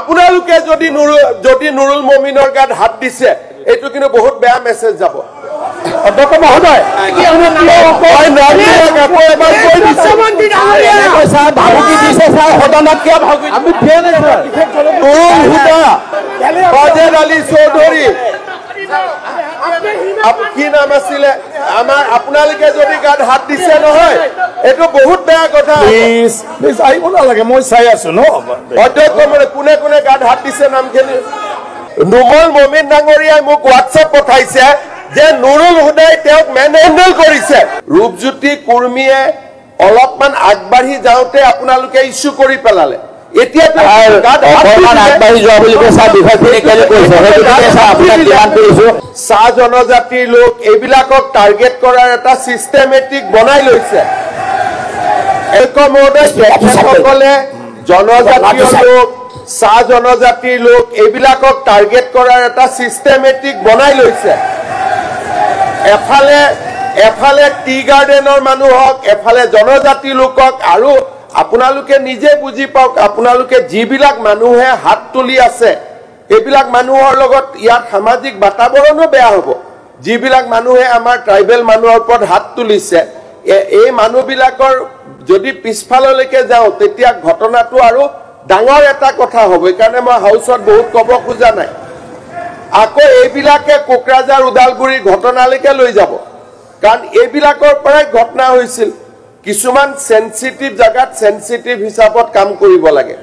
আপোনালোকে যদি নুৰুল মমিনৰ গাত হাত দিছে এইটো কিন্তু বহুত বেয়া মেছেজ যাব অধ্যক্ষ মহোদয় ভাবুকি দিছে স্যার সদনত কিয় ভাবুকি আমি দিয়া নাই স্যার নুৰুল হুদা বাজেদ আলী চৌধুৰী কি নাম আছিলে আমাৰ আপোনালোকে যদি গাত হাত দিছে নহয় এইটো বহুত বেয়া কথা প্লিজ আহিব নালাগে মই চাই আছো ন অধ্যক্ষ মানে কোনে কোনে গাত হাত দিছে নামখিনি নুমল মমিন ডাঙৰীয়াই মোক হোৱাটছএপ পঠাইছে যে নুৰুল হুদাই তেওঁক মেনহেণ্ডেল কৰিছে ৰূপজ্যোতি কুৰ্মীয়ে অলপমান আগবাঢ়ি যাওঁতে আপোনালোকে ইস্যু কৰি পেলালে এতিয়া আগবাঢ়ি যোৱা বুলি কৈছা বিভাগখিনি কেলে কৈছে আপোনাক ডিমাণ্ড কৰিছো চাহ জনজাতিৰ লোক এইবিলাকক টাৰ্গেট কৰাৰ এটা চিষ্টেমেটিক বনাই লৈছে সকলে জনজাতীয় লোক চাহ জনজাতিৰ লোক এইবিলাকক টাৰ্গেট কৰাৰ এটা চিষ্টেমেটিক বনাই লৈছে এফালে টি গাৰ্ডেনৰ মানুহক এফালে জনজাতি লোকক আৰু আপোনালোকে নিজে বুজি পাওক আপোনালোকে যিবিলাক মানুহে হাত তুলি আছে এইবিলাক মানুহৰ লগত ইয়াৰ সামাজিক বাতাবৰণো বেয়া হ'ব যিবিলাক মানুহে আমাৰ ট্ৰাইবেল মানুহৰ ওপৰত হাত তুলিছে এই মানুহবিলাকৰ যদি পিছফাললৈকে যাওঁ তেতিয়া ঘটনাটো আৰু ডাঙৰ এটা কথা হ'ব এইকাৰণে মই হাউচত বহুত ক'ব খোজা নাই আকৌ এইবিলাকে কোকৰাঝাৰ ওদালগুৰি ঘটনালৈকে লৈ যাব কাৰণ এইবিলাকৰ পৰাই ঘটনা হৈছিল কিছুমান সেনসিটিভ জায়গাত সেনসিটিভ হিসাবত কাম কৰিব লাগে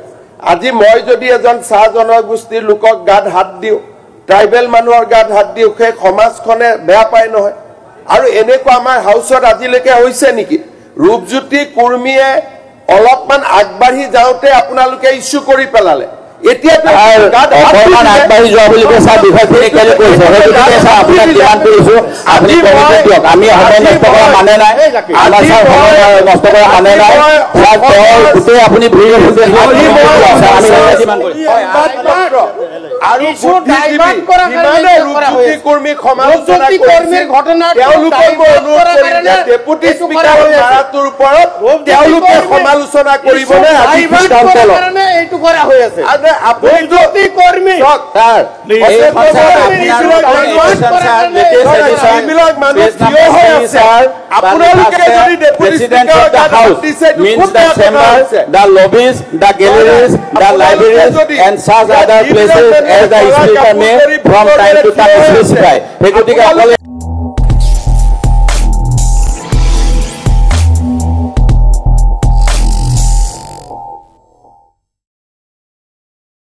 আজি মই যদি এজন চাহ জনগোষ্ঠীৰ লোকক গাত হাত দিও ট্ৰাইবেল মানুহৰ গাত হাত দিও সেই সমাজখনে বেয়া পায় নহয় আৰু এনেকুৱা আমাৰ হাউচত আজিলৈকে হৈছে নেকি ৰূপজ্যোতি কুৰ্মীয়ে অলপমান আগবাঢ়ি যাওঁতে আপোনালোকে ইস্যু কৰি পেলালে এতিয়া আগবাঢ়ি যোৱা বুলি কৈছা বিভাগখিনি কেলে কৈছে আপোনাক ডিমাণ্ড কৰিছো আপুনি দিয়ক আমি সময় নষ্ট কৰা মানে নাই নষ্ট কৰা মানে নাই গোটেই আপুনি সমালোচনা কৰিবনে এইটো কৰা হৈ আছে আপোনালোকে যদি deputy speaker means the chambers, the lobbies, the galleries, the libraries and such other places as the speaker may from time to time specify.